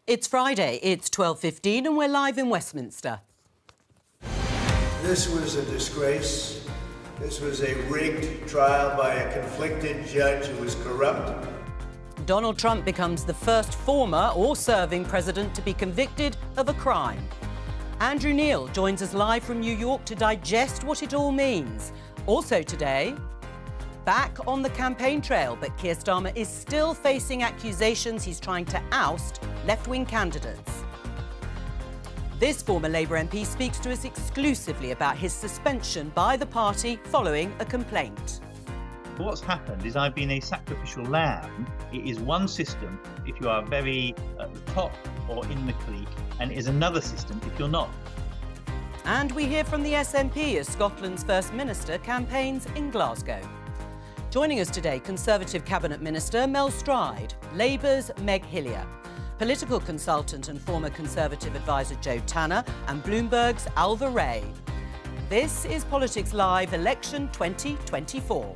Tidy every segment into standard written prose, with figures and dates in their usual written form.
It's Friday, it's 12:15 and we're live in Westminster. This was a disgrace. This was a rigged trial by a conflicted judge who was corrupt. Donald Trump becomes the first former or serving president to be convicted of a crime. Andrew Neil joins us live from New York to digest what it all means. Also today, back on the campaign trail, but Keir Starmer is still facing accusations he's trying to oust left-wing candidates. This former Labour MP speaks to us exclusively about his suspension by the party following a complaint. What's happened is I've been a sacrificial lamb. It is one system if you are very at the top or in the clique, and it is another system if you're not. And we hear from the SNP as Scotland's First Minister campaigns in Glasgow. Joining us today, Conservative Cabinet Minister Mel Stride, Labour's Meg Hillier, political consultant and former Conservative advisor Joe Tanner, and Bloomberg's Alva Ray. This is Politics Live Election 2024.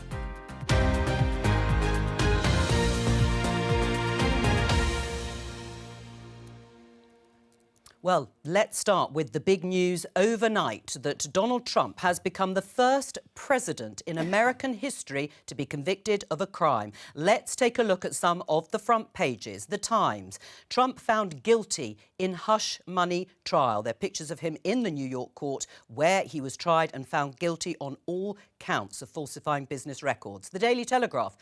Well, let's start with the big news overnight that Donald Trump has become the first president in American history to be convicted of a crime. Let's take a look at some of the front pages. The Times. Trump found guilty in hush money trial. There are pictures of him in the New York court where he was tried and found guilty on all counts of falsifying business records. The Daily Telegraph.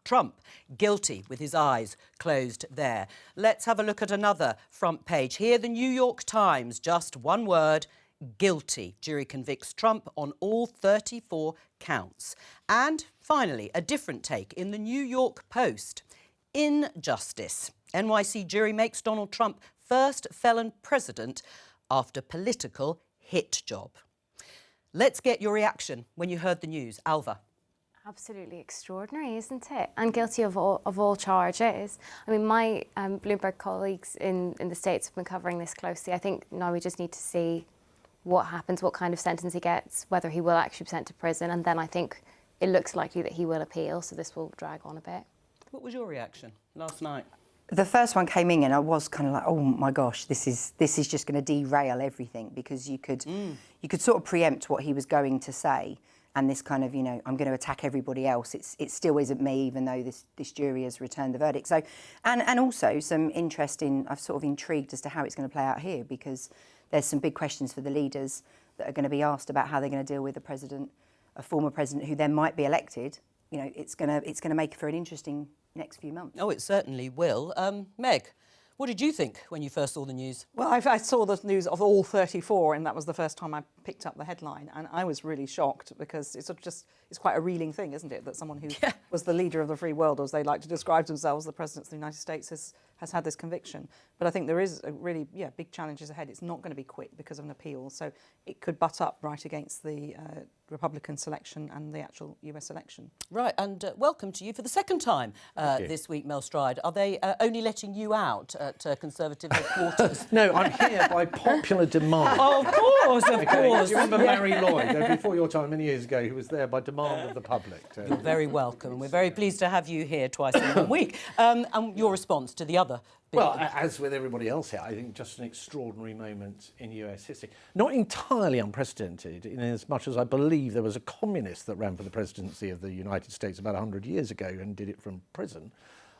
Trump guilty with his eyes closed there. Let's have a look at another front page. Here, the New York Times, just one word, guilty. Jury convicts Trump on all 34 counts. And finally, a different take in the New York Post. Injustice. NYC jury makes Donald Trump first felon president after political hit job. Let's get your reaction when you heard the news. Alva. Absolutely extraordinary, isn't it? And guilty of all charges. I mean, my Bloomberg colleagues in the States have been covering this closely. I think now we just need to see what happens, what kind of sentence he gets, whether he will actually be sent to prison, and then I think it looks likely that he will appeal, so this will drag on a bit. What was your reaction last night? The first one came in and I was kind of like, oh my gosh, this is just going to derail everything, because you could sort of preempt what he was going to say. And this kind of, you know, I'm going to attack everybody else. It still isn't me, even though this jury has returned the verdict. So, and also some interest in, I'm sort of intrigued as to how it's going to play out here, because there's some big questions for the leaders that are going to be asked about how they're going to deal with a former president who then might be elected. You know, it's going to make for an interesting next few months. Oh, it certainly will. Meg, what did you think when you first saw the news? Well, I saw the news of all 34, and that was the first time I picked up the headline, and I was really shocked, because it's sort of it's quite a reeling thing, isn't it, that someone who was the leader of the free world, as they like to describe themselves, the president of the United States, has had this conviction. But I think there is a really, big challenges ahead. It's not going to be quick because of an appeal, so it could butt up right against the Republican selection and the actual US election. Right, and welcome to you for the second time this week, Mel Stride. Are they only letting you out at Conservative headquarters? No, I'm here by popular demand. Oh, of course, of course. Do you remember Mary Lloyd, before your time, many years ago, who was there by demand of the public? You're very welcome, and we're very pleased to have you here twice in 1 week. And your response to the other big... Well, as with everybody else here, I think just an extraordinary moment in US history. Not entirely unprecedented, in as much as I believe there was a communist that ran for the presidency of the United States about 100 years ago and did it from prison.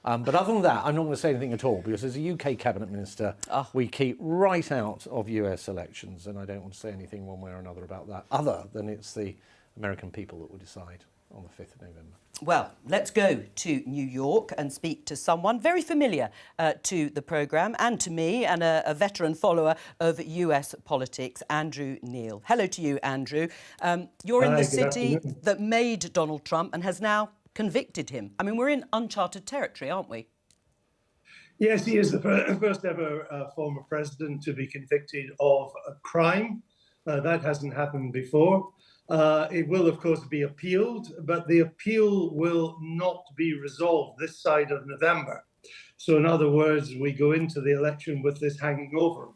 But other than that, I'm not going to say anything at all, because as a UK cabinet minister, we keep right out of US elections, and I don't want to say anything one way or another about that, other than it's the American people that will decide on the 5th of November. Well, let's go to New York and speak to someone very familiar to the programme and to me, and a veteran follower of US politics, Andrew Neil. Hello to you, Andrew. You're in the city that made Donald Trump and has now convicted him. I mean, we're in uncharted territory, aren't we? Yes, he is the first ever former president to be convicted of a crime. That hasn't happened before. It will, of course, be appealed, but the appeal will not be resolved this side of November. So, in other words, we go into the election with this hanging over.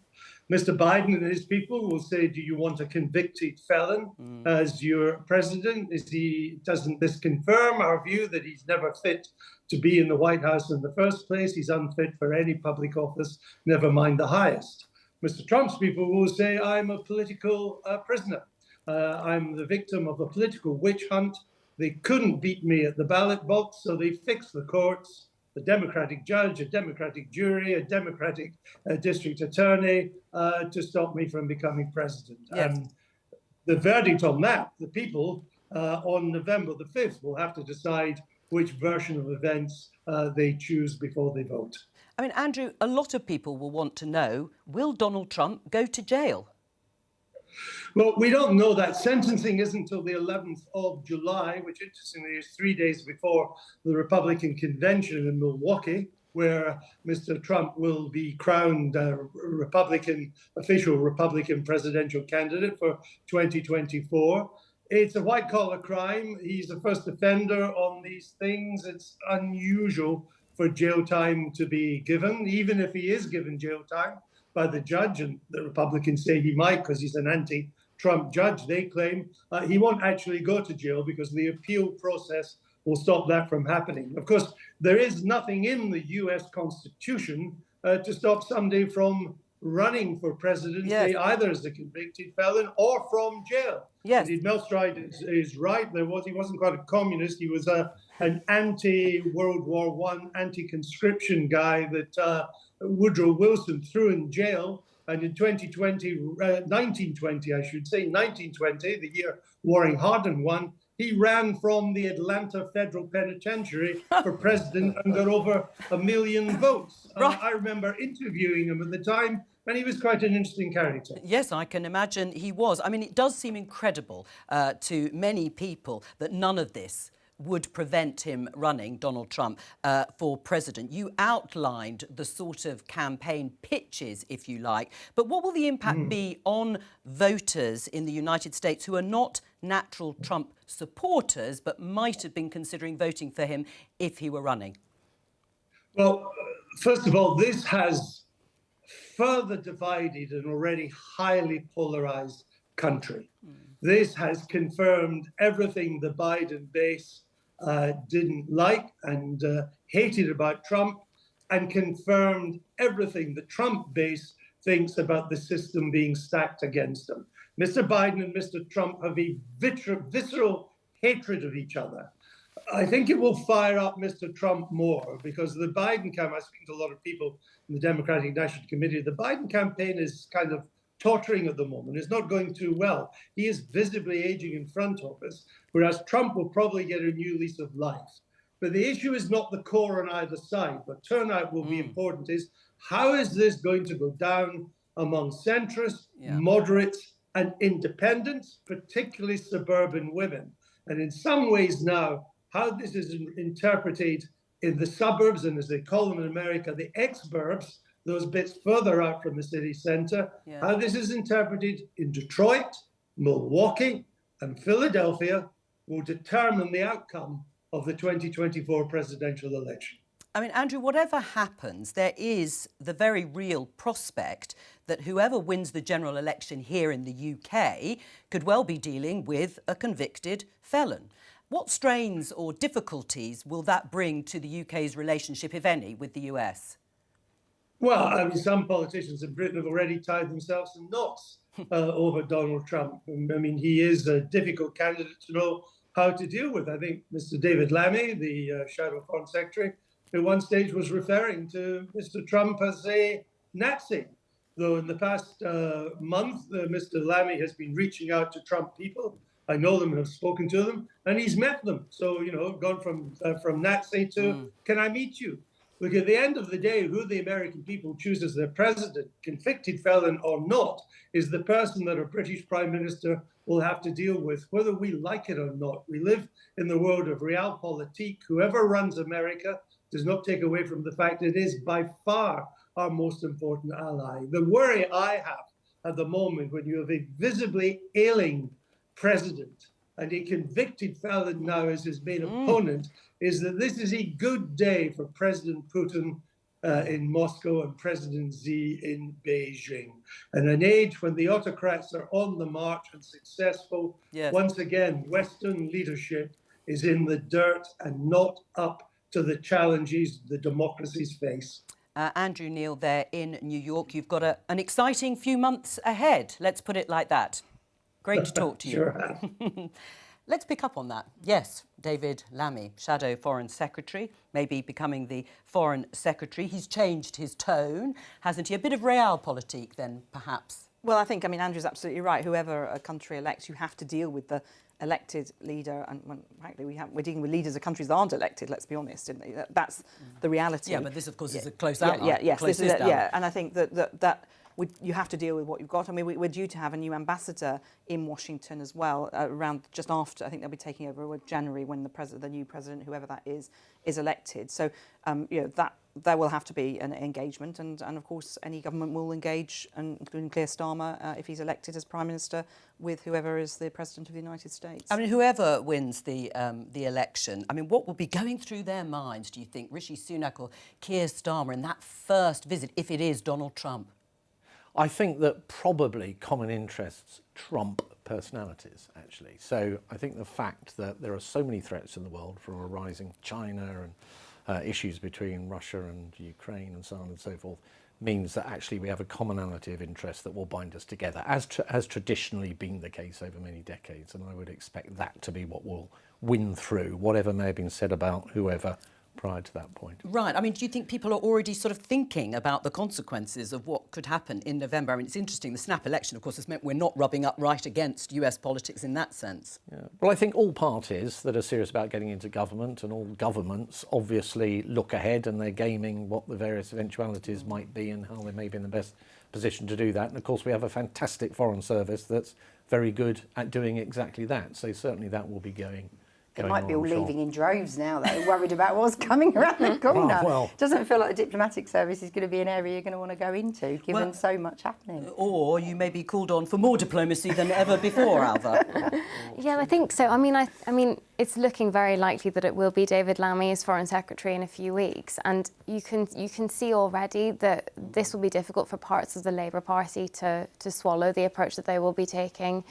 Mr. Biden and his people will say, do you want a convicted felon as your president? Doesn't this confirm our view that he's never fit to be in the White House in the first place. He's unfit for any public office, never mind the highest. Mr. Trump's people will say, I'm a political prisoner. I'm the victim of a political witch hunt. They couldn't beat me at the ballot box, so they fixed the courts, a Democratic judge, a Democratic jury, a Democratic district attorney to stop me from becoming president. Yes. And the verdict on that, the people on November the 5th will have to decide which version of events they choose before they vote. I mean, Andrew, a lot of people will want to know, will Donald Trump go to jail? Well, we don't know. That sentencing isn't until the 11th of July, which interestingly is 3 days before the Republican convention in Milwaukee, where Mr. Trump will be crowned official Republican presidential candidate for 2024. It's a white-collar crime. He's a first offender on these things. It's unusual for jail time to be given, even if he is given jail time by the judge, and the Republicans say he might because he's an anti-Trump judge. They claim he won't actually go to jail because the appeal process will stop that from happening. Of course, there is nothing in the US Constitution to stop somebody from running for presidency, either as a convicted felon or from jail. Yes. Indeed, Mel Stride is right. He wasn't quite a communist. He was an anti-World War I, anti-conscription guy that Woodrow Wilson threw in jail. And in 1920, I should say, 1920, the year Warren Harding won, he ran from the Atlanta Federal Penitentiary for president and got over 1 million votes. I remember interviewing him at the time, and he was quite an interesting character. Yes, I can imagine he was. I mean, it does seem incredible to many people that none of this would prevent him running, Donald Trump, for president. You outlined the sort of campaign pitches, if you like, but what will the impact be on voters in the United States who are not natural Trump supporters but might have been considering voting for him if he were running? Well, first of all, this has further divided an already highly polarized country. This has confirmed everything the Biden base didn't like and hated about Trump, and confirmed everything the Trump base thinks about the system being stacked against them. Mr. Biden and Mr. Trump have a visceral hatred of each other. I think it will fire up Mr. Trump more because the Biden campaign, I speak to a lot of people in the Democratic National Committee, the Biden campaign is kind of tottering at the moment. It's not going too well. He is visibly aging in front of us, whereas Trump will probably get a new lease of life. But the issue is not the core on either side, but turnout will be important, is how is this going to go down among centrists, moderates, and independents, particularly suburban women? And in some ways now, how this is interpreted in the suburbs, and as they call them in America, the exurbs, those bits further out from the city centre, how this is interpreted in Detroit, Milwaukee, and Philadelphia will determine the outcome of the 2024 presidential election. I mean, Andrew, whatever happens, there is the very real prospect that whoever wins the general election here in the UK could well be dealing with a convicted felon. What strains or difficulties will that bring to the UK's relationship, if any, with the US? Well, I mean, some politicians in Britain have already tied themselves in knots over Donald Trump. I mean, he is a difficult candidate to know how to deal with. I think Mr. David Lammy, the Shadow Foreign Secretary, at one stage was referring to Mr. Trump as a Nazi. Though in the past month, Mr. Lammy has been reaching out to Trump people. I know them and have spoken to them, and he's met them. So, you know, gone from Nazi to can I meet you? Look, at the end of the day, who the American people choose as their president, convicted felon or not, is the person that a British prime minister will have to deal with, whether we like it or not. We live in the world of realpolitik. Whoever runs America does not take away from the fact it is by far our most important ally. The worry I have at the moment, when you have a visibly ailing president and a convicted felon now as his main opponent, is that this is a good day for President Putin in Moscow and President Xi in Beijing. And an age when the autocrats are on the march and successful, once again, Western leadership is in the dirt and not up to the challenges the democracies face. Andrew Neil there in New York. You've got an exciting few months ahead. Let's put it like that. Great to talk to you. Sure have. Let's pick up on that. Yes, David Lammy, Shadow Foreign Secretary, maybe becoming the Foreign Secretary. He's changed his tone, hasn't he? A bit of realpolitik then, perhaps. Well, I think, Andrew's absolutely right. Whoever a country elects, you have to deal with the elected leader. And frankly, we're dealing with leaders of countries that aren't elected, let's be honest. That's the reality. Yeah, but this, of course, is a close outline. Yes, this is and I think that you have to deal with what you've got. I mean, we're due to have a new ambassador in Washington as well, around just after. I think they'll be taking over with January when the new president, whoever that is elected. So, that there will have to be an engagement, and of course, any government will engage, including Keir Starmer, if he's elected as Prime Minister, with whoever is the President of the United States. I mean, whoever wins the election, I mean, what will be going through their minds, do you think, Rishi Sunak or Keir Starmer in that first visit, if it is Donald Trump? I think that probably common interests trump personalities, actually. So I think the fact that there are so many threats in the world, from a rising China and issues between Russia and Ukraine and so on and so forth, means that actually we have a commonality of interest that will bind us together, as has traditionally been the case over many decades. And I would expect that to be what will win through, whatever may have been said about whoever prior to that point. Right. I mean, do you think people are already sort of thinking about the consequences of what could happen in November? I mean, it's interesting, the snap election, of course, has meant we're not rubbing up right against US politics in that sense. Yeah. Well, I think all parties that are serious about getting into government, and all governments, obviously look ahead, and they're gaming what the various eventualities might be and how they may be in the best position to do that. And of course, we have a fantastic Foreign Service that's very good at doing exactly that. So certainly that will be going. They might be all leaving in droves now, though, worried about what's coming around the corner. Well, doesn't feel like the diplomatic service is going to be an area you're going to want to go into, given so much happening. Or you may be called on for more diplomacy than ever before, Alva. Yeah, I think so. I mean, it's looking very likely that it will be David Lammy as Foreign Secretary in a few weeks, and you can see already that this will be difficult for parts of the Labour Party to swallow the approach that they will be taking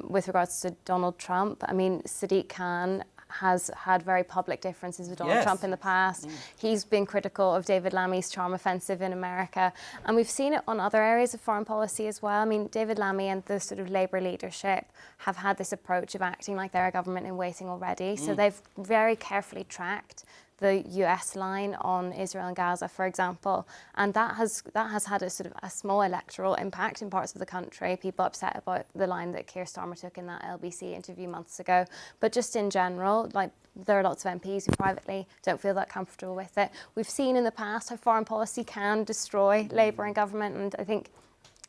with regards to Donald Trump. I mean, Sadiq Khan has had very public differences with Donald Trump in the past. He's been critical of David Lammy's charm offensive in America, and we've seen it on other areas of foreign policy as well. I mean, David Lammy and the sort of Labour leadership have had this approach of acting like they're a government in waiting already. So they've very carefully tracked the US line on Israel and Gaza, for example, and that has had a sort of a small electoral impact in parts of the country. People upset about the line that Keir Starmer took in that LBC interview months ago, but just in general, like, there are lots of MPs who privately don't feel that comfortable with it. We've seen in the past how foreign policy can destroy Labour and government, and I think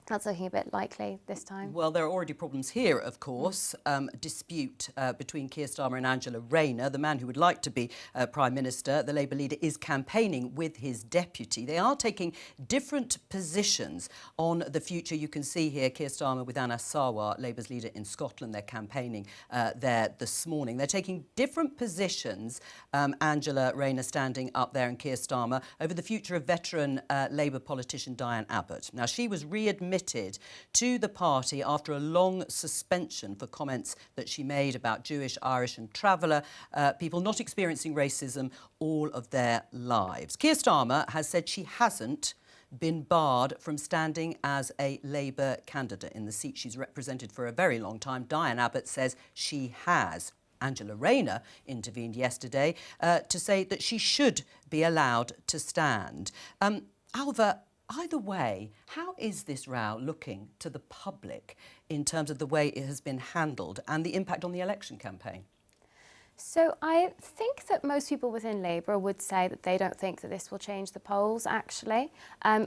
that's looking a bit likely this time. Well, there are already problems here, of course. Dispute between Keir Starmer and Angela Rayner, the man who would like to be Prime Minister. The Labour leader is campaigning with his deputy. They are taking different positions on the future. You can see here Keir Starmer with Anas Sarwar, Labour's leader in Scotland. They're campaigning there this morning. They're taking different positions, Angela Rayner standing up there and Keir Starmer, over the future of veteran Labour politician Diane Abbott. Now, she was readmitted to the party after a long suspension for comments that she made about Jewish, Irish and traveller people not experiencing racism all of their lives. Keir Starmer has said she hasn't been barred from standing as a Labour candidate in the seat she's represented for a very long time. Diane Abbott says she has. Angela Rayner intervened yesterday to say that she should be allowed to stand. Alva, either way, how is this row looking to the public in terms of the way it has been handled and the impact on the election campaign? So I think that most people within Labour would say that they don't think that this will change the polls, actually,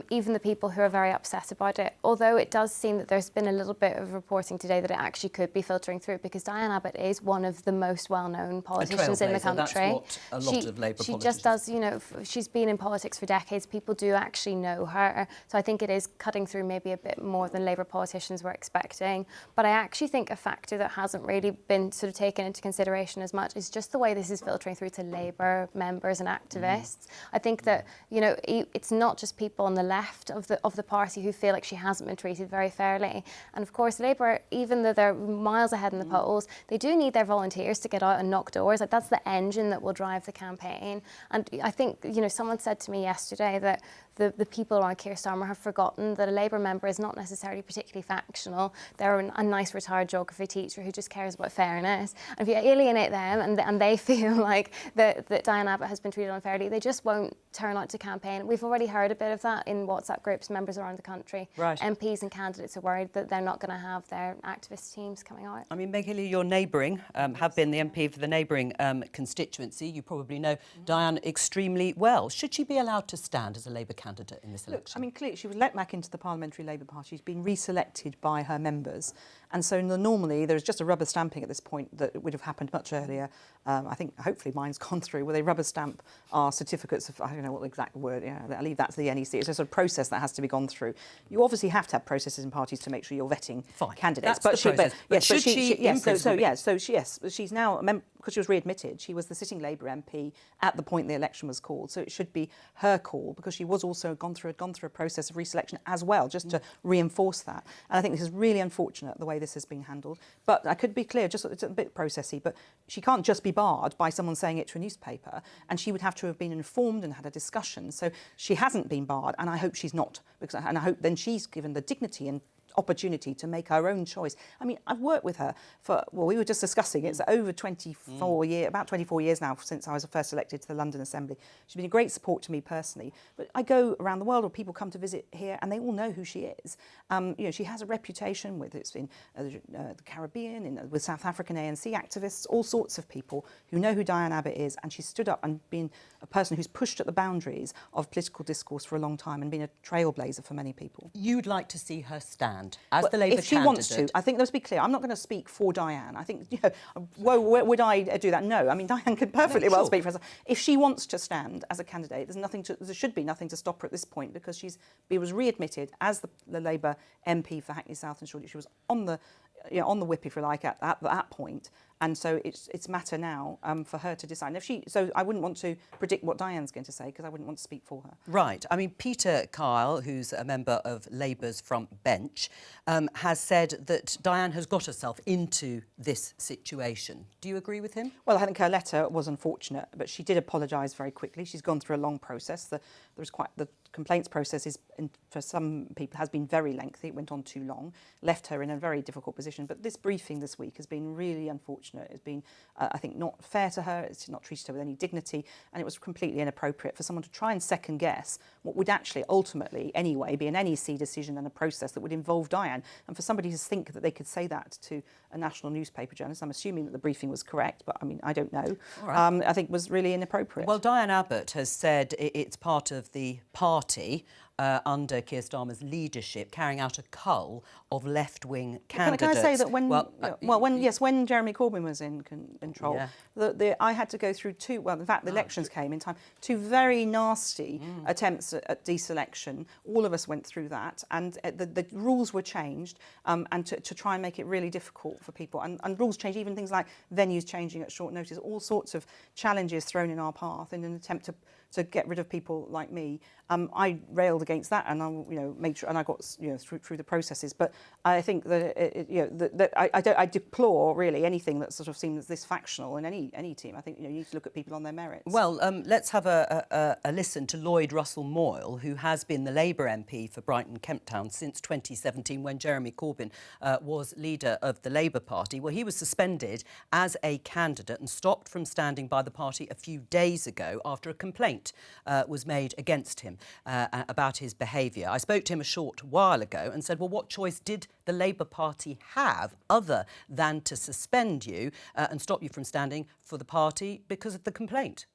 even the people who are very upset about it, although it does seem that there's been a little bit of reporting today that it actually could be filtering through, because Diane Abbott is one of the most well-known politicians in the country. That's what a lot of Labour she politicians... just does, you know, she's been in politics for decades. People do actually know her. So I think it is cutting through maybe a bit more than Labour politicians were expecting. But I actually think a factor that hasn't really been sort of taken into consideration as much is is just the way this is filtering through to Labour members and activists. I think that, you know, it's not just people on the left of the party who feel like she hasn't been treated very fairly. And of course, Labour, even though they're miles ahead in the polls, they do need their volunteers to get out and knock doors. Like, that's the engine that will drive the campaign. And I think, you know, someone said to me yesterday that the people around Keir Starmer have forgotten that a Labour member is not necessarily particularly factional. They're a nice retired geography teacher who just cares about fairness. And if you alienate them and they feel like that Diane Abbott has been treated unfairly, they just won't turn out to campaign. We've already heard a bit of that in WhatsApp groups, members around the country. Right. MPs and candidates are worried that they're not going to have their activist teams coming out. I mean, Meg Healy, you're neighbouring, have been the MP for the neighbouring constituency. You probably know Diane extremely well. Should she be allowed to stand as a Labour candidate in this election? I mean, clearly she was let back into the Parliamentary Labour Party. She's been reselected by her members. And so normally there's just a rubber stamping at this point that would have happened much earlier. I think hopefully mine's gone through, where they rubber stamp our certificates of, I don't know what the exact word, I'll leave that to the NEC. It's a sort of process that has to be gone through. You obviously have to have processes in parties to make sure you're vetting candidates. That's the process. But should she she's now, because she was readmitted, she was the sitting Labour MP at the point the election was called. So it should be her call, because she was also gone through a process of reselection as well, just to reinforce that. And I think this is really unfortunate, the way this has been handled. But I could be clear, just it's a bit processy, but she can't just be barred by someone saying it to a newspaper, and she would have to have been informed and had a discussion. So she hasn't been barred, and I hope she's not, and I hope then she's given the dignity and opportunity to make her own choice. I mean, I've worked with her for, well, we were just discussing, it's over 24 years, about 24 years now since I was first elected to the London Assembly. She's been a great support to me personally, but I go around the world, or people come to visit here, and they all know who she is. You know, she has a reputation with, it's been the Caribbean, with South African ANC activists, all sorts of people who know who Diane Abbott is, and she's stood up and been a person who's pushed at the boundaries of political discourse for a long time and been a trailblazer for many people. You'd like to see her stand as the Labour if she candidate? wants to. I think, let's be clear, I'm not going to speak for Diane. I think, you know, would I do that? No. I mean, Diane could perfectly well speak for herself. If she wants to stand as a candidate, there should be nothing to stop her at this point, because she was readmitted as the Labour MP for Hackney South and Shoreditch. She was on the whip, if you like, at that point. And so it's matter now for her to decide. And so I wouldn't want to predict what Diane's going to say, because I wouldn't want to speak for her. Right. I mean, Peter Kyle, who's a member of Labour's front bench, has said that Diane has got herself into this situation. Do you agree with him? Well, I think her letter was unfortunate, but she did apologise very quickly. She's gone through a long process. The complaints process for some people has been very lengthy. It went on too long, left her in a very difficult position. But this briefing this week has been really unfortunate. It's been, I think, not fair to her. It's not treated her with any dignity, and it was completely inappropriate for someone to try and second guess what would actually ultimately, anyway, be an NEC decision and a process that would involve Diane. And for somebody to think that they could say that to a national newspaper journalist, I'm assuming that the briefing was correct, but I mean, I don't know. Right. I think was really inappropriate. Well, Diane Abbott has said it's part of the party under Keir Starmer's leadership, carrying out a cull of left-wing candidates. Can I say that when Jeremy Corbyn was in control, I had to go through in fact, the elections came in time, two very nasty attempts at deselection. All of us went through that, and the rules were changed, and to try and make it really difficult for people. And rules changed, even things like venues changing at short notice, all sorts of challenges thrown in our path in an attempt to get rid of people like me. I railed against that, and I made sure, and I got through the processes. But I think that I deplore really anything that sort of seems this factional in any team. I think you need to look at people on their merits. Well, let's have a listen to Lloyd Russell-Moyle, who has been the Labour MP for Brighton Kemp Town since 2017, when Jeremy Corbyn was leader of the Labour Party. Well, he was suspended as a candidate and stopped from standing by the party a few days ago after a complaint was made against him about his behaviour. I spoke to him a short while ago and said, well, what choice did the Labour Party have other than to suspend you and stop you from standing for the party because of the complaint?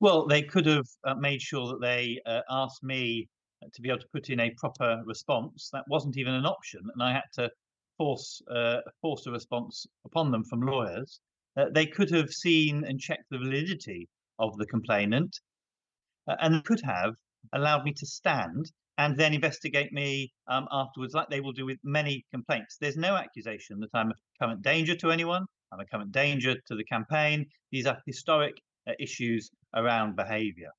Well, they could have made sure that they asked me to be able to put in a proper response. That wasn't even an option, and I had to force a response upon them from lawyers. They could have seen and checked the validity of the complainant, and could have allowed me to stand and then investigate me afterwards, like they will do with many complaints. There's no accusation that I'm a current danger to anyone. a current danger to the campaign. These are historic issues around behaviour.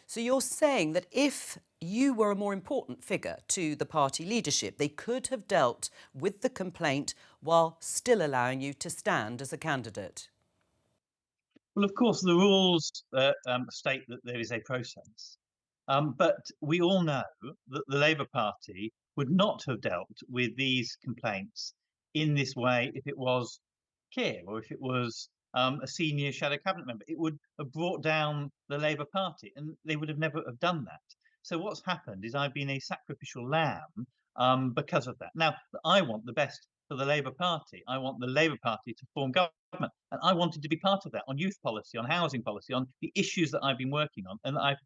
So you're saying that if you were a more important figure to the party leadership, they could have dealt with the complaint while still allowing you to stand as a candidate? Well, of course, the rules state that there is a process. But we all know that the Labour Party would not have dealt with these complaints in this way if it was Keir or if it was a senior shadow cabinet member. It would have brought down the Labour Party, and they would have never have done that. So what's happened is I've been a sacrificial lamb because of that. Now, I want the best for the Labour Party. I want the Labour Party to form government, and I wanted to be part of that on youth policy, on housing policy, on the issues that I've been working on, and I've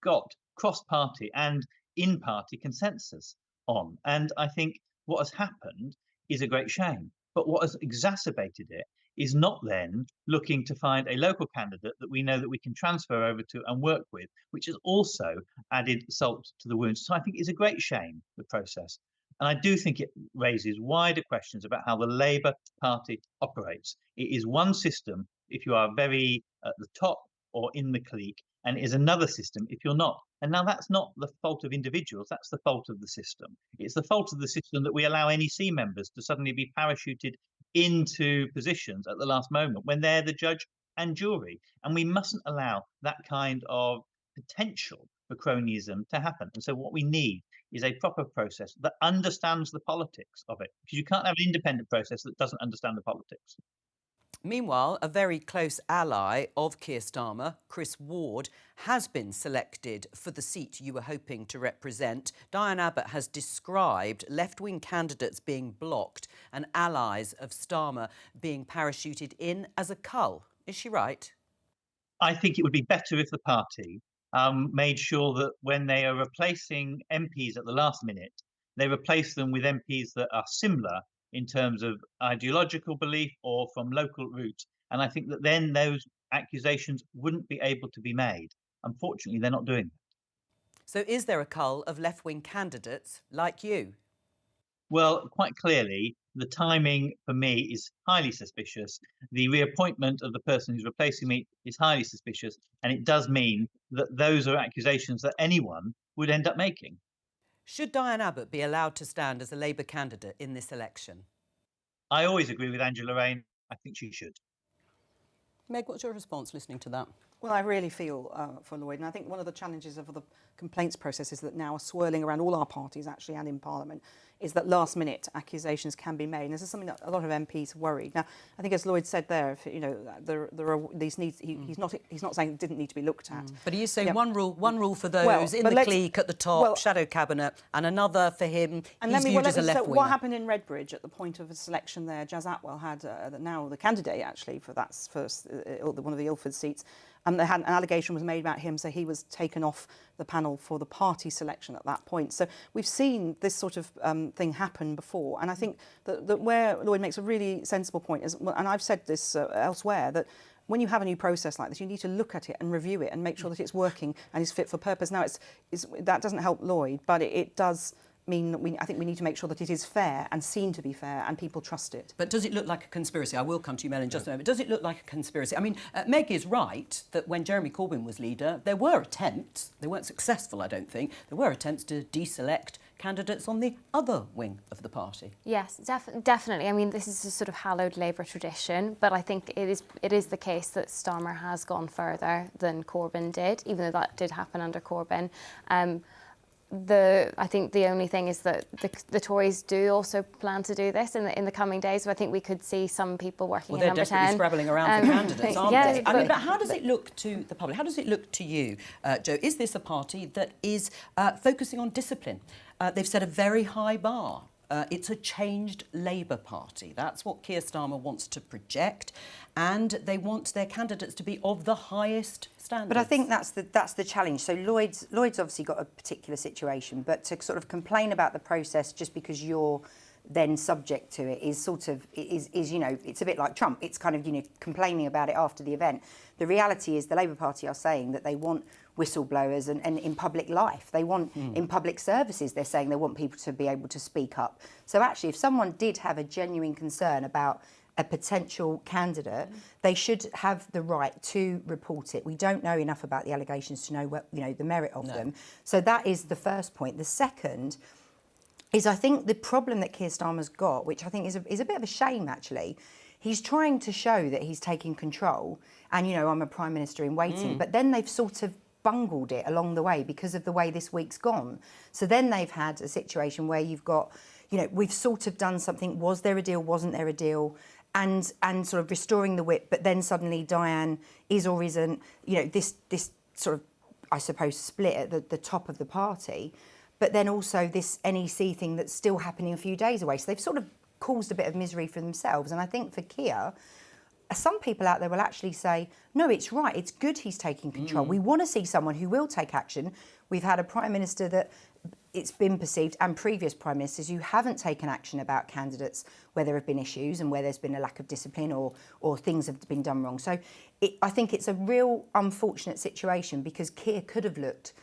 got cross-party and in-party consensus on. And I think what has happened is a great shame. But what has exacerbated it is not then looking to find a local candidate that we know that we can transfer over to and work with, which has also added salt to the wounds. So I think it's a great shame, the process. And I do think it raises wider questions about how the Labour Party operates. It is one system if you are very at the top or in the clique, and it is another system if you're not. And now that's not the fault of individuals, that's the fault of the system. It's the fault of the system that we allow NEC members to suddenly be parachuted into positions at the last moment when they're the judge and jury. And we mustn't allow that kind of potential for cronyism to happen. And so what we need is a proper process that understands the politics of it, because you can't have an independent process that doesn't understand the politics. Meanwhile, a very close ally of Keir Starmer, Chris Ward, has been selected for the seat you were hoping to represent. Diane Abbott has described left-wing candidates being blocked and allies of Starmer being parachuted in as a cull. Is she right? I think it would be better if the party made sure that when they are replacing MPs at the last minute, they replace them with MPs that are similar in terms of ideological belief or from local roots. And I think that then those accusations wouldn't be able to be made. Unfortunately, they're not doing that. So is there a cull of left-wing candidates like you? Well, quite clearly, the timing for me is highly suspicious. The reappointment of the person who's replacing me is highly suspicious. And it does mean that those are accusations that anyone would end up making. Should Diane Abbott be allowed to stand as a Labour candidate in this election? I always agree with Angela Rayner. I think she should. Meg, what's your response listening to that? Well, I really feel for Lloyd, and I think one of the challenges of the complaints processes that now are swirling around all our parties, actually, and in Parliament, is that last-minute accusations can be made. And this is something that a lot of MPs worried. Now, I think, as Lloyd said there, if, you know, there are these needs. He's not saying it didn't need to be looked at. But he is saying one rule for those in the clique at the top, shadow cabinet, and another for him. And he's viewed as a left-winger. What happened in Redbridge at the point of a selection there? Jazz Atwell had now the candidate actually for that first one of the Ilford seats. An allegation was made about him, so he was taken off the panel for the party selection at that point. So we've seen this sort of thing happen before, and I think that where Lloyd makes a really sensible point is, and I've said this elsewhere, that when you have a new process like this, you need to look at it and review it and make sure that it's working and is fit for purpose. Now, that doesn't help Lloyd, but it does mean that I think we need to make sure that it is fair and seen to be fair and people trust it. But does it look like a conspiracy? I will come to you, Mel, in just a moment. Does it look like a conspiracy? I mean, Meg is right that when Jeremy Corbyn was leader, there were attempts, they weren't successful, I don't think, there were attempts to deselect candidates on the other wing of the party. Yes, definitely. I mean, this is a sort of hallowed Labour tradition, but I think it is the case that Starmer has gone further than Corbyn did, even though that did happen under Corbyn. I think the only thing is that the Tories do also plan to do this in the coming days. So I think we could see some people working in number 10. Well, they're desperately scrabbling around for candidates, aren't they? I mean, but how does it look to the public? How does it look to you, Joe? Is this a party that is focusing on discipline? They've set a very high bar. It's a changed Labour Party. That's what Keir Starmer wants to project, and they want their candidates to be of the highest standards. But I think that's the challenge. So Lloyd's obviously got a particular situation, but to sort of complain about the process just because you're then subject to it is sort of is you know, it's a bit like Trump. It's kind of, you know, complaining about it after the event. The reality is the Labour Party are saying that they want whistleblowers and in public life. They want in public services, they're saying they want people to be able to speak up. So actually, if someone did have a genuine concern about a potential candidate, they should have the right to report it. We don't know enough about the allegations to know what, you know, the merit of them. So that is the first point. The second is, I think the problem that Keir Starmer's got, which I think is a bit of a shame actually, he's trying to show that he's taking control and, you know, I'm a Prime Minister in waiting, but then they've sort of bungled it along the way because of the way this week's gone. So then they've had a situation where you've got, you know, we've sort of done something, was there a deal, wasn't there a deal, and sort of restoring the whip, but then suddenly Diane is or isn't, you know, this sort of, I suppose, split at the top of the party, but then also this NEC thing that's still happening a few days away. So they've sort of caused a bit of misery for themselves. And I think for Keir, some people out there will actually say, no, it's right, it's good he's taking control. We want to see someone who will take action. We've had a Prime Minister that it's been perceived, and previous Prime Ministers who haven't taken action about candidates where there have been issues and where there's been a lack of discipline or things have been done wrong. So I think it's a real unfortunate situation because Keir could have looked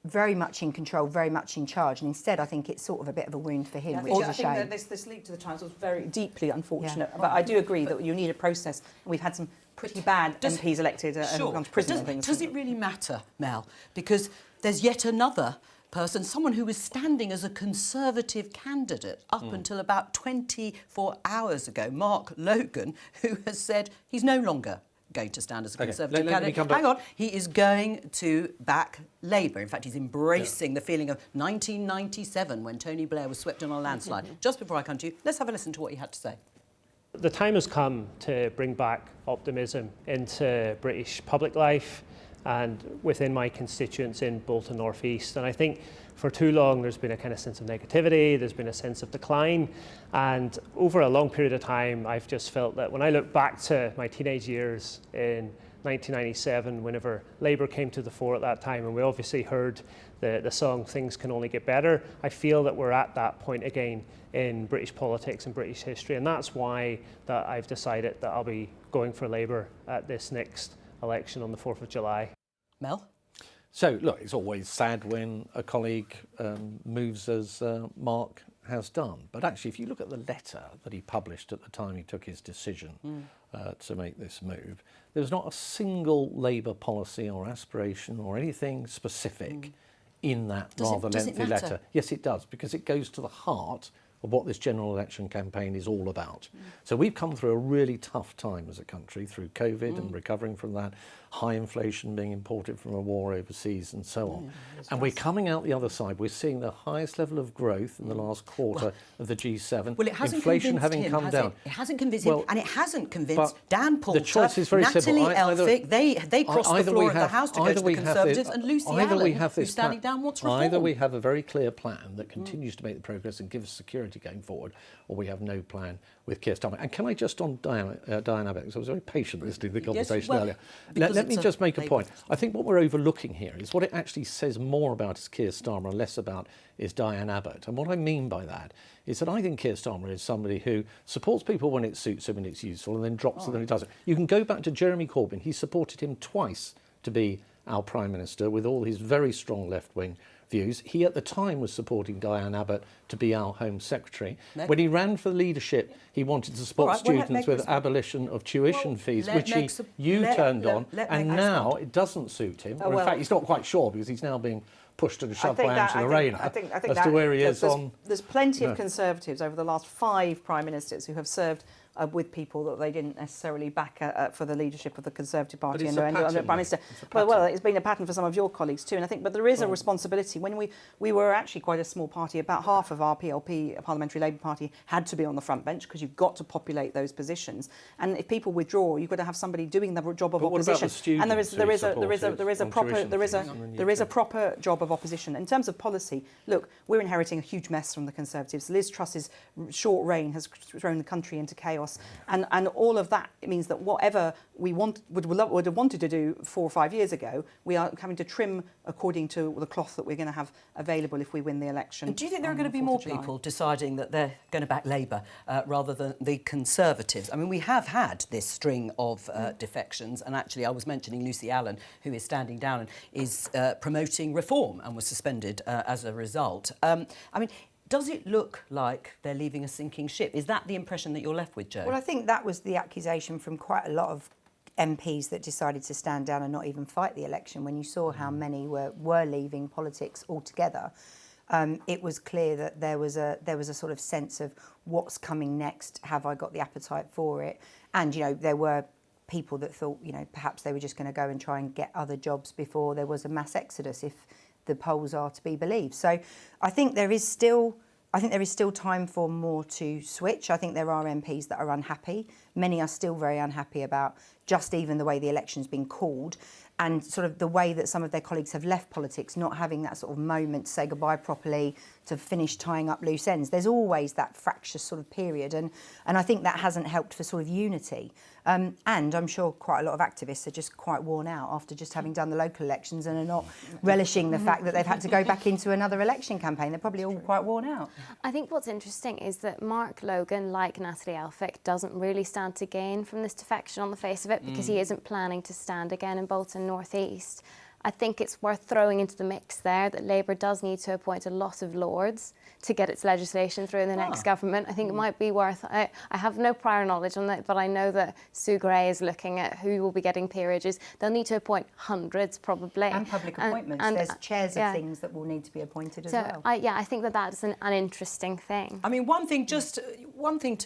very much in control, very much in charge, and instead I think it's sort of a bit of a wound for him, which is a shame. I think that this leak to the Times was very deeply unfortunate, but I do agree that you need a process. We've had some pretty bad MPs elected and gone to prison and things. Does it really matter, Mel? Because there's yet another person, someone who was standing as a Conservative candidate up until about 24 hours ago, Mark Logan, who has said he's no longer going to stand as a Conservative candidate. Hang on, he is going to back Labour. In fact, he's embracing the feeling of 1997 when Tony Blair was swept on a landslide. Just before I come to you, let's have a listen to what he had to say. The time has come to bring back optimism into British public life and within my constituents in Bolton North East. And I think for too long there's been a kind of sense of negativity, there's been a sense of decline. And over a long period of time, I've just felt that when I look back to my teenage years in 1997, whenever Labour came to the fore at that time, and we obviously heard the song Things Can Only Get Better, I feel that we're at that point again in British politics and British history. And that's why that I've decided that I'll be going for Labour at this next election on the 4th of July. Mel? So, look, it's always sad when a colleague moves as Mark has done. But actually, if you look at the letter that he published at the time he took his decision to make this move, there was not a single Labour policy or aspiration or anything specific in that rather lengthy letter. Yes, it does, because it goes to the heart of what this general election campaign is all about. So we've come through a really tough time as a country through COVID and recovering from that, high inflation being imported from a war overseas and so on. And we're coming out the other side. We're seeing the highest level of growth in the last quarter of the G7. Well, it hasn't inflation convinced having him, come has down. It hasn't convinced him, and it hasn't convinced Dan Poulter, the choice is very Natalie simple. Elphick. They crossed the floor of the House to go to the Conservatives, and Lucy Allen, who's standing down, wants reform. Either we have a very clear plan that continues to make the progress and gives security going forward, or we have no plan with Keir Starmer. And can I just, on Diane Abbott, because I was very patient listening to the conversation earlier, let me just make a point. I think what we're overlooking here is what it actually says more about is Keir Starmer and less about is Diane Abbott. And what I mean by that is that I think Keir Starmer is somebody who supports people when it suits him and it's useful and then drops them when it doesn't. You can go back to Jeremy Corbyn. He supported him twice to be our Prime Minister with all his very strong left-wing views. He at the time was supporting Diane Abbott to be our Home Secretary. When he ran for leadership, he wanted to support students with abolition of tuition fees, which you turned on, and now it doesn't suit him. Or in fact, he's not quite sure because he's now being pushed and shoved by Angela Rayner as to where he is on... There's plenty of Conservatives over the last 5 Prime Ministers who have served with people that they didn't necessarily back for the leadership of the Conservative Party and the Prime Minister. Well, it's been a pattern for some of your colleagues too, and I think, but there is a responsibility. When we were actually quite a small party, about half of our PLP, Parliamentary Labour Party, had to be on the front bench because you've got to populate those positions. And if people withdraw, you've got to have somebody doing the job of opposition. And there is a proper job of opposition in terms of policy. Look, we're inheriting a huge mess from the Conservatives. Liz Truss's short reign has thrown the country into chaos. And all of that means that whatever we would have wanted to do 4 or 5 years ago, we are having to trim according to the cloth that we're going to have available if we win the election. And do you think there are going to be more people deciding that they're going to back Labour rather than the Conservatives? I mean, we have had this string of defections, and actually I was mentioning Lucy Allen, who is standing down and is promoting reform and was suspended as a result. I mean, Does it look like they're leaving a sinking ship? Is that the impression that you're left with, Jo? Well, I think that was the accusation from quite a lot of MPs that decided to stand down and not even fight the election. When you saw how many were leaving politics altogether, it was clear that there was a sort of sense of what's coming next. Have I got the appetite for it? And there were people that thought perhaps they were just going to go and try and get other jobs before there was a mass exodus, if the polls are to be believed. So I think there is still time for more to switch. I think there are MPs that are unhappy. Many are still very unhappy about just even the way the election's been called, and sort of the way that some of their colleagues have left politics, not having that sort of moment to say goodbye properly, to finish tying up loose ends. There's always that fractious sort of period, and I think that hasn't helped for sort of unity. And I'm sure quite a lot of activists are just quite worn out after just having done the local elections and are not relishing the fact that they've had to go back into another election campaign. They're probably all quite worn out. I think what's interesting is that Mark Logan, like Natalie Elphicke, doesn't really stand to gain from this defection on the face of it, because he isn't planning to stand again in Bolton North East. I think it's worth throwing into the mix there that Labour does need to appoint a lot of Lords to get its legislation through in the next government. I think it might be worth... I have no prior knowledge on that, but I know that Sue Gray is looking at who will be getting peerages. They'll need to appoint hundreds, probably. And public appointments. And there's chairs of things that will need to be appointed as well. I think that that's an interesting thing. I mean, one thing to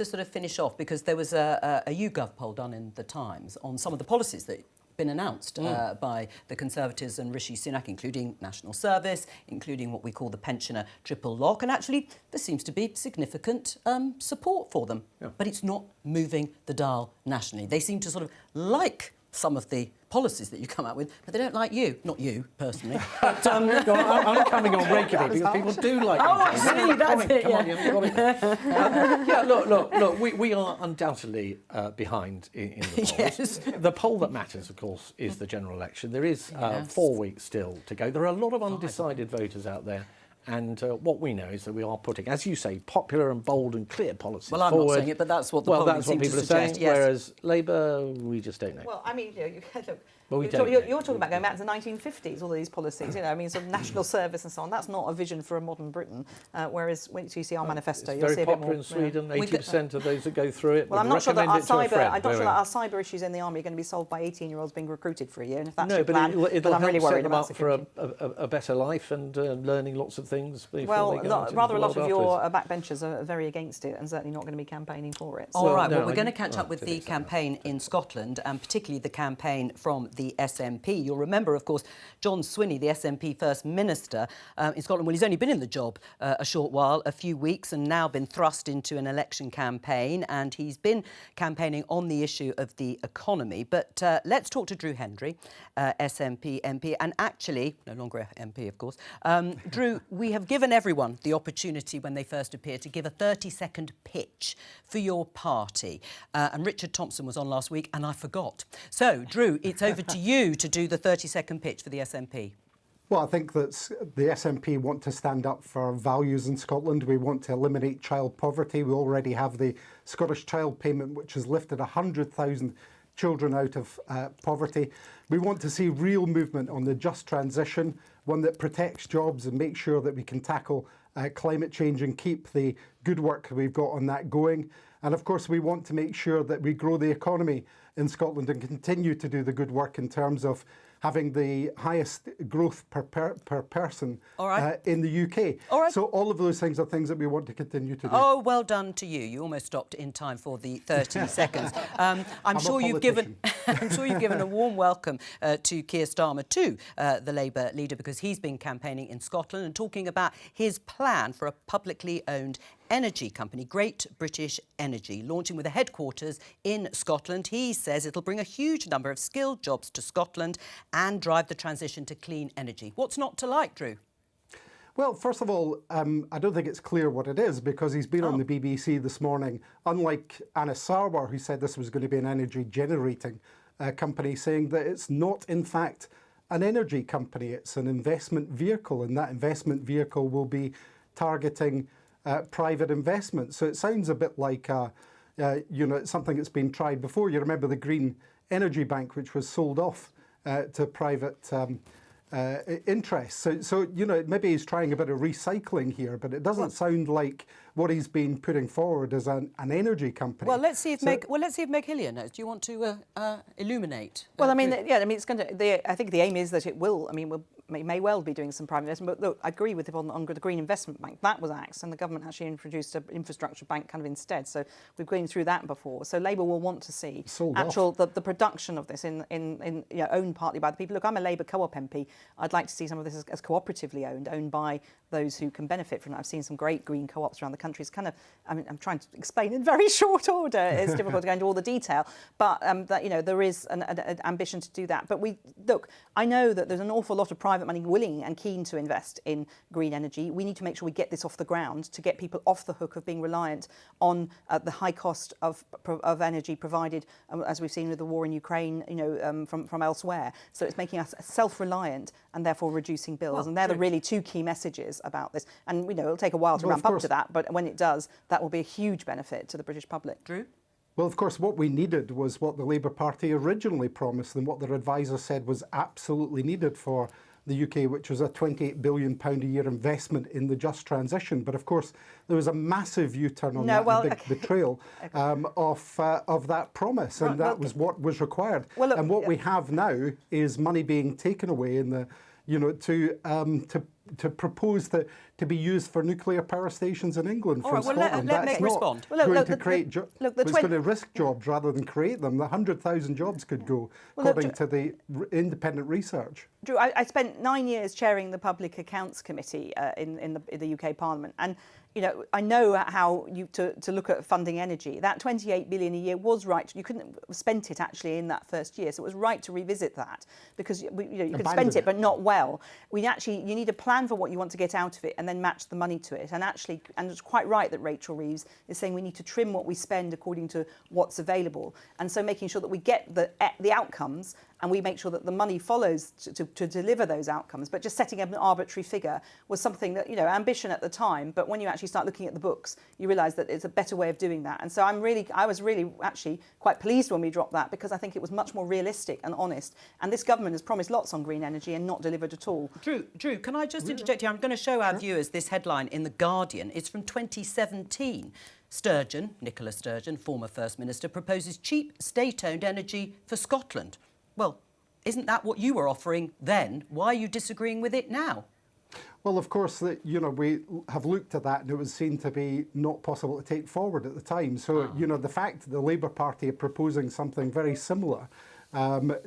sort of finish off, because there was a YouGov poll done in the Times on some of the policies that been announced by the Conservatives and Rishi Sunak, including national service, including what we call the pensioner triple lock, and actually there seems to be significant support for them. Yeah. But it's not moving the dial nationally. They seem to sort of like some of the policies that you come out with, but they don't like you. Not you, personally. But, I'm coming on regularly because people do like me. Oh, I see, that's it, yeah. Look, we are undoubtedly behind in the polls. Yes. The poll that matters, of course, is the general election. There is 4 weeks still to go. There are a lot of undecided voters out there. And what we know is that we are putting, as you say, popular and bold and clear policies forward. Well, I'm not saying it, but that's what the polling seems to suggest. Saying, yes. Whereas Labour, we just don't know. Well, I mean, look, Well, you're talking about going back to the 1950s, all of these policies, I mean, sort of national service and so on. That's not a vision for a modern Britain. Whereas when you see our manifesto, you'll see a bit more. It's very popular in Sweden. 80% of those that go through it. Well, I'm not sure that our cyber issues in the army are going to be solved by 18-year-olds being recruited for a year. And if that's your plan, it'll I'm really help set worried them about up for a better life and learning lots of things. Well, rather a lot of your backbenchers are very against it and certainly not going to be campaigning for it. All right, well, we're going to catch up with the campaign in Scotland, and particularly the campaign from the SNP. You'll remember, of course, John Swinney, the SNP First Minister in Scotland. Well, he's only been in the job a short while, a few weeks, and now been thrust into an election campaign, and he's been campaigning on the issue of the economy. But let's talk to Drew Hendry, SNP MP, and actually, no longer MP, of course. Drew, we have given everyone the opportunity when they first appear to give a 30-second pitch for your party. And Richard Thompson was on last week, and I forgot. So, Drew, it's over to you to do the 30-second pitch for the SNP. Well, I think that the SNP want to stand up for values in Scotland. We want to eliminate child poverty. We already have the Scottish Child Payment, which has lifted 100,000 children out of poverty. We want to see real movement on the just transition, one that protects jobs and makes sure that we can tackle climate change and keep the good work we've got on that going. And of course, we want to make sure that we grow the economy in Scotland and continue to do the good work in terms of having the highest growth per person in the UK. All right. So all of those things are things that we want to continue to do. Oh, well done to you. You almost stopped in time for the 30 seconds. I'm sure you've given a warm welcome to Keir Starmer too, the Labour leader, because he's been campaigning in Scotland and talking about his plan for a publicly owned energy company, Great British Energy, launching with a headquarters in Scotland. He says it'll bring a huge number of skilled jobs to Scotland and drive the transition to clean energy. What's not to like, Drew? Well, first of all, I don't think it's clear what it is, because he's been on the BBC this morning, unlike Anas Sarwar, who said this was going to be an energy generating company, saying that it's not, in fact, an energy company. It's an investment vehicle, and that investment vehicle will be targeting private investment. So it sounds a bit like something that's been tried before. You remember the Green Energy Bank, which was sold off to private interests. So, you know, maybe he's trying a bit of recycling here, but it doesn't sound like what he's been putting forward as an energy company. Well, let's see if Meg Hillier knows. Do you want to illuminate? Well, I mean, yeah, I mean, it's going to. I think the aim is that it will. I mean, may well be doing some private investment. But look, I agree with him on the Green Investment Bank. That was axed, and the government actually introduced an infrastructure bank kind of instead. So we've been through that before. So Labour will want to see the production of this in you know, owned partly by the people. Look, I'm a Labour co-op MP. I'd like to see some of this as cooperatively owned by those who can benefit from it. I've seen some great green co-ops around the country. It's kind of, I mean, I'm trying to explain in very short order. It's difficult to go into all the detail, but that, you know, there is an ambition to do that. But look, I know that there's an awful lot of private money willing and keen to invest in green energy. We need to make sure we get this off the ground to get people off the hook of being reliant on the high cost of energy provided, as we've seen with the war in Ukraine, you know, from elsewhere. So it's making us self-reliant and therefore reducing bills. Well, and they're the really two key messages about this. And, you know, it'll take a while to ramp up to that, but when it does, that will be a huge benefit to the British public. Drew? Well, of course, what we needed was what the Labour Party originally promised and what their advisor said was absolutely needed for the UK, which was a £28 billion a year investment in the just transition. But of course, there was a massive U-turn on that, a big betrayal of that promise, and that was what was required. Well, look, and what we have now is money being taken away in the, you know, to propose to be used for nuclear power stations in England from Scotland. Let Meg respond. Going to create it's going to risk jobs rather than create them. 100,000 jobs could go, according to the independent research. Drew, I spent 9 years chairing the Public Accounts Committee in the UK Parliament, and you know, I know how to look at funding energy. That 28 billion a year was right. You couldn't have spent it actually in that first year, so it was right to revisit that because you could spend it, but not well. You need a plan for what you want to get out of it, and then match the money to it. And it's quite right that Rachel Reeves is saying we need to trim what we spend according to what's available, and so making sure that we get the outcomes. And we make sure that the money follows to deliver those outcomes. But just setting up an arbitrary figure was something that, you know, ambition at the time. But when you actually start looking at the books, you realise that it's a better way of doing that. And so I was really actually quite pleased when we dropped that, because I think it was much more realistic and honest. And this government has promised lots on green energy and not delivered at all. Drew, can I just interject here? I'm going to show our viewers this headline in The Guardian. It's from 2017. Nicola Sturgeon, former First Minister, proposes cheap state-owned energy for Scotland. Well, isn't that what you were offering then? Why are you disagreeing with it now? Well, of course, you know, we have looked at that and it was seen to be not possible to take forward at the time. So, you know, the fact that the Labour Party are proposing something very similar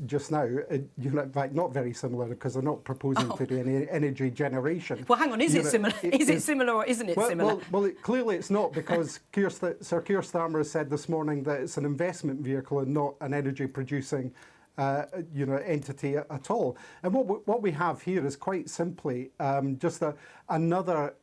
just now, you know, in fact, not very similar, because they're not proposing to do any energy generation. Well, hang on, is it similar? Is it similar or isn't it similar? Well, clearly it's not, because Sir Keir Starmer has said this morning that it's an investment vehicle and not an energy producing you know, entity at all. And what we have here is quite simply just another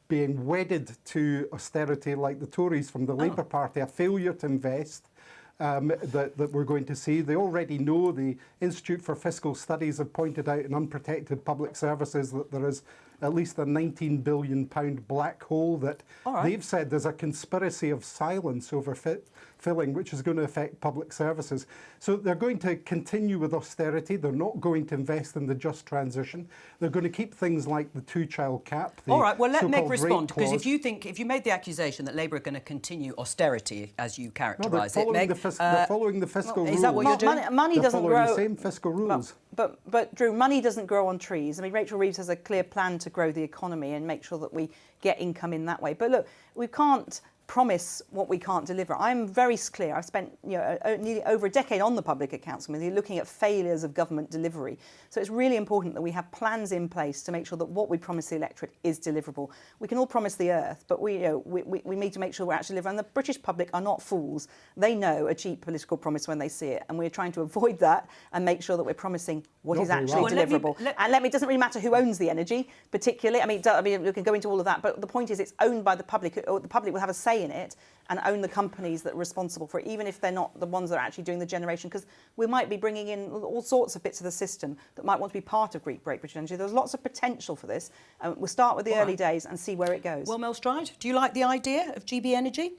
being wedded to austerity like the Tories from the Labour Party, a failure to invest that we're going to see. They already know, the Institute for Fiscal Studies have pointed out in unprotected public services that there is at least a £19 billion black hole that they've said there's a conspiracy of silence over filling, which is going to affect public services. So they're going to continue with austerity. They're not going to invest in the just transition. They're going to keep things like the two-child cap. All right, well, let Meg respond, because if you made the accusation that Labour are going to continue austerity, as you characterise it, Meg, they're following the fiscal rules. Is that what you're doing? Money doesn't grow. The same fiscal rules. But Drew, money doesn't grow on trees. I mean, Rachel Reeves has a clear plan to grow the economy and make sure that we get income in that way. But look, we can't promise what we can't deliver. I'm very clear. I've spent nearly over a decade on the Public Accounts Committee looking at failures of government delivery. So it's really important that we have plans in place to make sure that what we promise the electorate is deliverable. We can all promise the earth, but we need to make sure we're actually delivering. And the British public are not fools. They know a cheap political promise when they see it, and we're trying to avoid that and make sure that we're promising what is actually deliverable. And it doesn't really matter who owns the energy, particularly. I mean, we can go into all of that, but the point is it's owned by the public, or the public will have a say in it and own the companies that are responsible for it, even if they're not the ones that are actually doing the generation, because we might be bringing in all sorts of bits of the system that might want to be part of Great British Energy. There's lots of potential for this. We'll start with the early days and see where it goes. Well, Mel Stride, do you like the idea of GB Energy?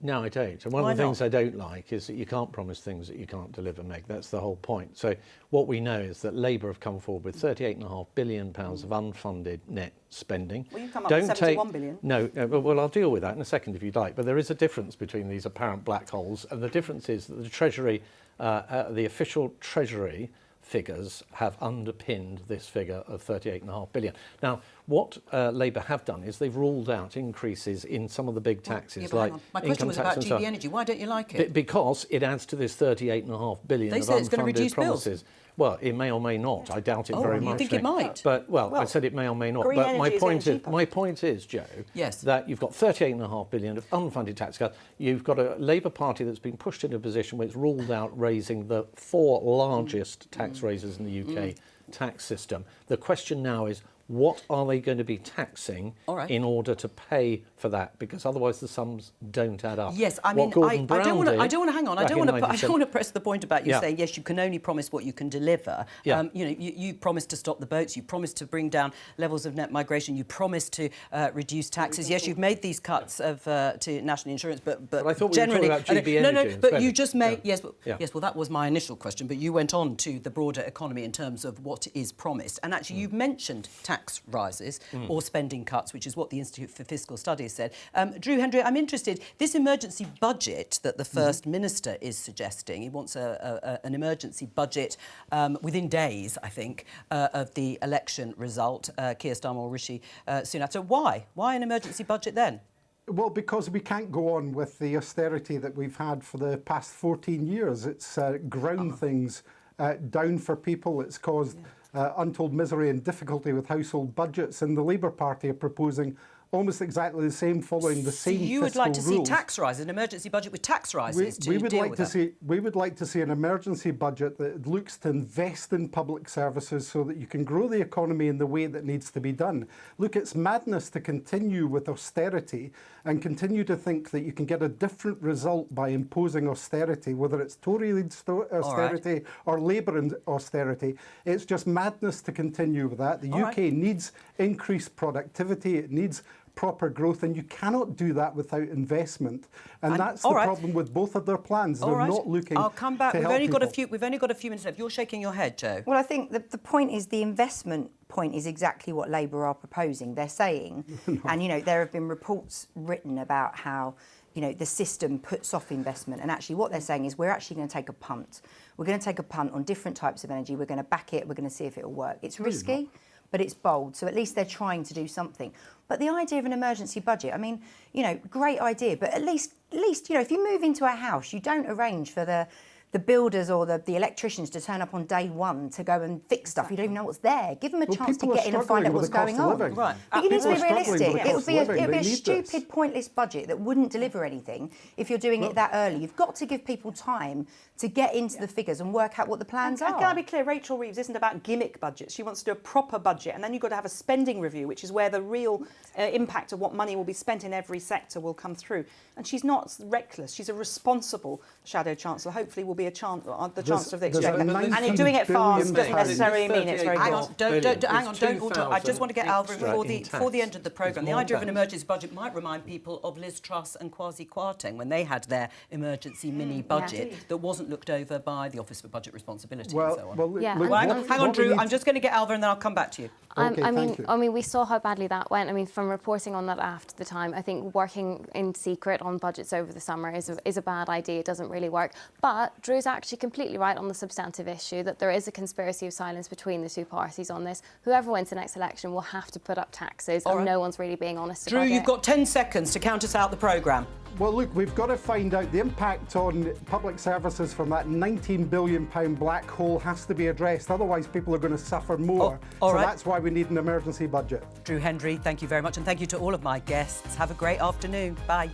No, I don't. And one Why of the things not? I don't like is that you can't promise things that you can't deliver, Meg. That's the whole point. So what we know is that Labour have come forward with £38.5 billion of unfunded net spending. Well, you've come up with 71 billion. No, well, I'll deal with that in a second if you'd like. But there is a difference between these apparent black holes, and the difference is that the Treasury, the official Treasury figures have underpinned this figure of £38.5 billion. Now, what Labour have done is they've ruled out increases in some of the big taxes, like my question income was tax about and so on. GB Energy. Why don't you like it? Because it adds to this £38.5 billion They of say it's going to unfunded reduce bills. promises. Well, it may or may not. I doubt it very much. You think it might? But I said it may or may not. green But energy is my point is, Joe, Yes. that you've got £38.5 billion of unfunded tax cuts. You've got a Labour Party that's been pushed into a position where it's ruled out raising the 4 largest tax raises in the UK tax system. The question now is, what are they going to be taxing in order to pay for that? Because otherwise the sums don't add up. Yes, I mean, I don't want to hang on. I don't want to press the point about you saying yes, you can only promise what you can deliver. Yeah. You promised to stop the boats. You promised to bring down levels of net migration. You promised to reduce taxes. Yes, you've made these cuts to national insurance, but I thought generally, we were talking about GB no, Energy but you just made yes. Well, that was my initial question. But you went on to the broader economy in terms of what is promised, and actually you've mentioned tax rises or spending cuts, which is what the Institute for Fiscal Studies said. Drew Hendry, I'm interested. This emergency budget that the First Minister is suggesting, he wants an emergency budget within days, I think, of the election result. Keir Starmer, Rishi Sunak. So why? Why an emergency budget then? Well, because we can't go on with the austerity that we've had for the past 14 years. It's ground things down for people. It's caused untold misery and difficulty with household budgets, and the Labour Party are proposing almost exactly the same, following the same fiscal rules. You would like to see tax rises, an emergency budget with tax rises we would like to see an emergency budget that looks to invest in public services so that you can grow the economy in the way that needs to be done. Look, it's madness to continue with austerity and continue to think that you can get a different result by imposing austerity, whether it's Tory-led austerity or Labour austerity. It's just madness to continue with that. The UK needs increased productivity. It needs proper growth, and you cannot do that without investment. And that's the problem with both of their plans. They're not looking. I'll come back. To We've help only got people. we've only got a few minutes left. You're shaking your head, Joe. Well, I think the point is the investment point is exactly what Labour are proposing. They're saying, and there have been reports written about how the system puts off investment, and actually what they're saying is we're actually going to take a punt. We're going to take a punt on different types of energy. We're going to back it. We're going to see if it will work. It's risky, but it's bold. So at least they're trying to do something. But the idea of an emergency budget, I mean, great idea. But at least, if you move into a house, you don't arrange for the builders or the electricians to turn up on day one to go and fix stuff. You don't even know what's there. Give them a chance to get in and find out what's going on. Right. But you need to be realistic. It would be a stupid, stupid, pointless budget that wouldn't deliver anything if you're doing it that early. You've got to give people time to get into the figures and work out what the plans are. Can I be clear? Rachel Reeves isn't about gimmick budgets. She wants to do a proper budget, and then you've got to have a spending review, which is where the real impact of what money will be spent in every sector will come through. And she's not reckless. She's a responsible Shadow Chancellor. Hopefully will be the Chancellor of the Exchequer. And in doing it fast doesn't necessarily mean it's very good. Hang on, don't. I just want to get Alvin before the end of the programme. The idea of an emergency budget might remind people of Liz Truss and Kwasi Kwarteng when they had their emergency mini budget that wasn't looked over by the Office for Budget Responsibility and so on. Hang on, Drew. I'm just going to get Alvin and then I'll come back to you. I mean, we saw how badly that went. I mean, from reporting on that after the time, I think working in secret on budgets over the summer is a bad idea. It doesn't really work. But Drew's actually completely right on the substantive issue that there is a conspiracy of silence between the two parties on this. Whoever wins the next election will have to put up taxes, and no one's really being honest about it. Drew, you've got 10 seconds to count us out the programme. Well, look, we've got to find out the impact on public services from that £19 billion black hole has to be addressed. Otherwise, people are going to suffer more. That's why we need an emergency budget. Drew Hendry, thank you very much. And thank you to all of my guests. Have a great afternoon. Bye.